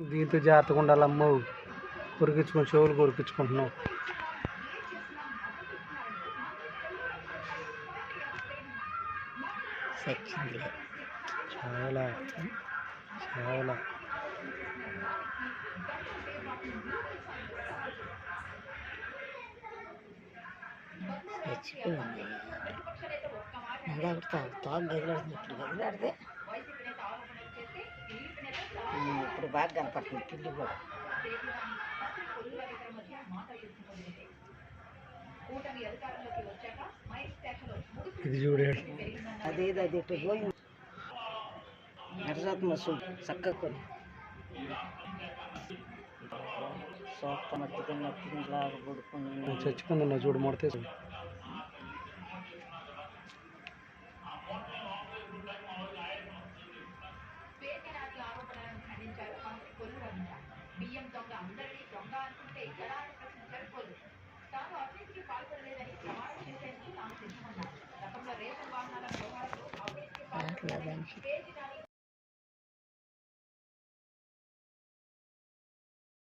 దీంతో జాగ్రత్తగా ఉండాలమ్మో. కొరికించుకొని చెవులు కొరికించుకుంటున్నావు. చాలా చాలా చచ్చిపోయింది. గదిలాడుతున్నట్లు గదిలాడితే ఇప్పుడు బాగా కనపడుతుంది పిల్లి కూడా. ఇది చూడాడు. అదేదో అది ఇటు పోయి నరసాత్మ చక్కగా కొని సోప్ప మట్టికి లాగా పడుకుని చచ్చిపోయిందన్న చూడు మొడితే. అట్లా దానికి